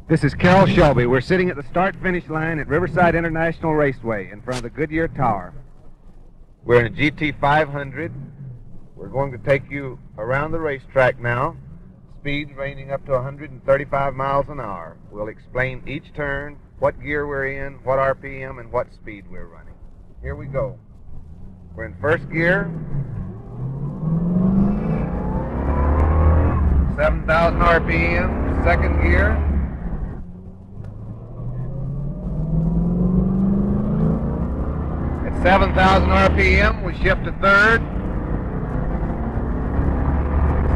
This is Carroll Shelby. We're sitting at the start-finish line at Riverside International Raceway in front of the Goodyear Tower. We're in a GT 500. We're going to take you around the racetrack now. Speeds ranging up to 135 miles an hour. We'll explain each turn, what gear we're in, what RPM, and what speed we're running. Here we go. We're in first gear. 7,000 RPM. Second gear. 7,000 RPM, we shift to third.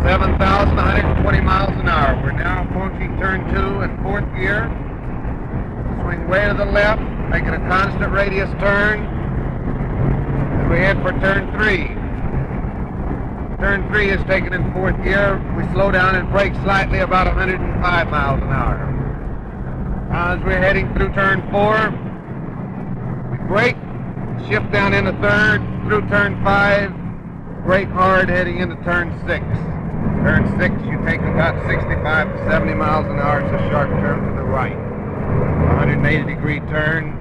7,120 miles an hour. We're now approaching turn 2 in fourth gear. Swing way to the left, making a constant radius turn as we head for turn 3. Turn 3 is taken in fourth gear. We slow down and brake slightly, about 105 miles an hour. Now as we're heading through turn 4, we brake, shift down into third, through turn 5, brake hard heading into turn 6. Turn 6, you take about 65 to 70 miles an hour. It's a sharp turn to the right. 180-degree turn,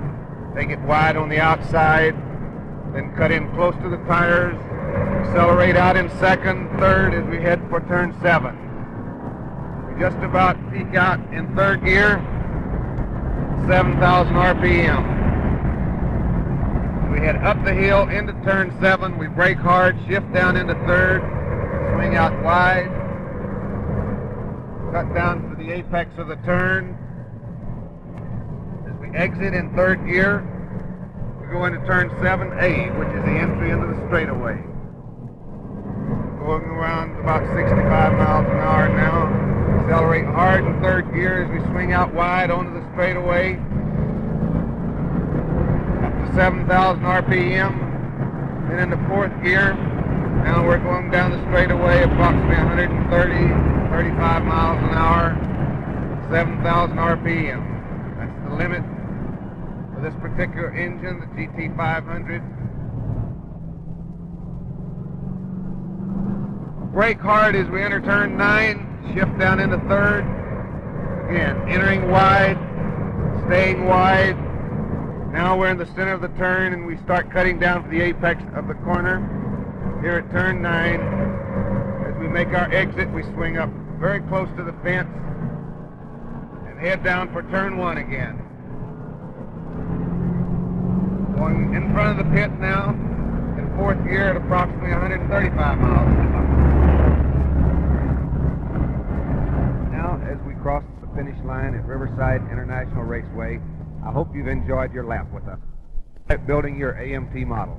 take it wide on the outside, then cut in close to the tires, accelerate out in second, third as we head for turn 7. We just about peak out in third gear, 7,000 RPM. We head up the hill into turn 7. We brake hard, shift down into third, swing out wide, cut down to the apex of the turn. As we exit in third gear, we go into turn 7A, which is the entry into the straightaway. Going around about 65 miles an hour now. Accelerate hard in third gear as we swing out wide onto the straightaway. 7,000 RPM, then into fourth gear. Now we're going down the straightaway approximately 130, 35 miles an hour, 7,000 RPM. That's the limit for this particular engine, the GT 500. Brake hard as we enter turn 9, shift down into third. Again, entering wide, staying wide. Now we're in the center of the turn and we start cutting down for the apex of the corner. Here at turn 9, as we make our exit, we swing up very close to the fence and head down for turn 1 again. Going in front of the pit now in fourth gear at approximately 135 miles an hour. Now as we cross the finish line at Riverside International Raceway, I hope you've enjoyed your lap with us. Building your AMT model.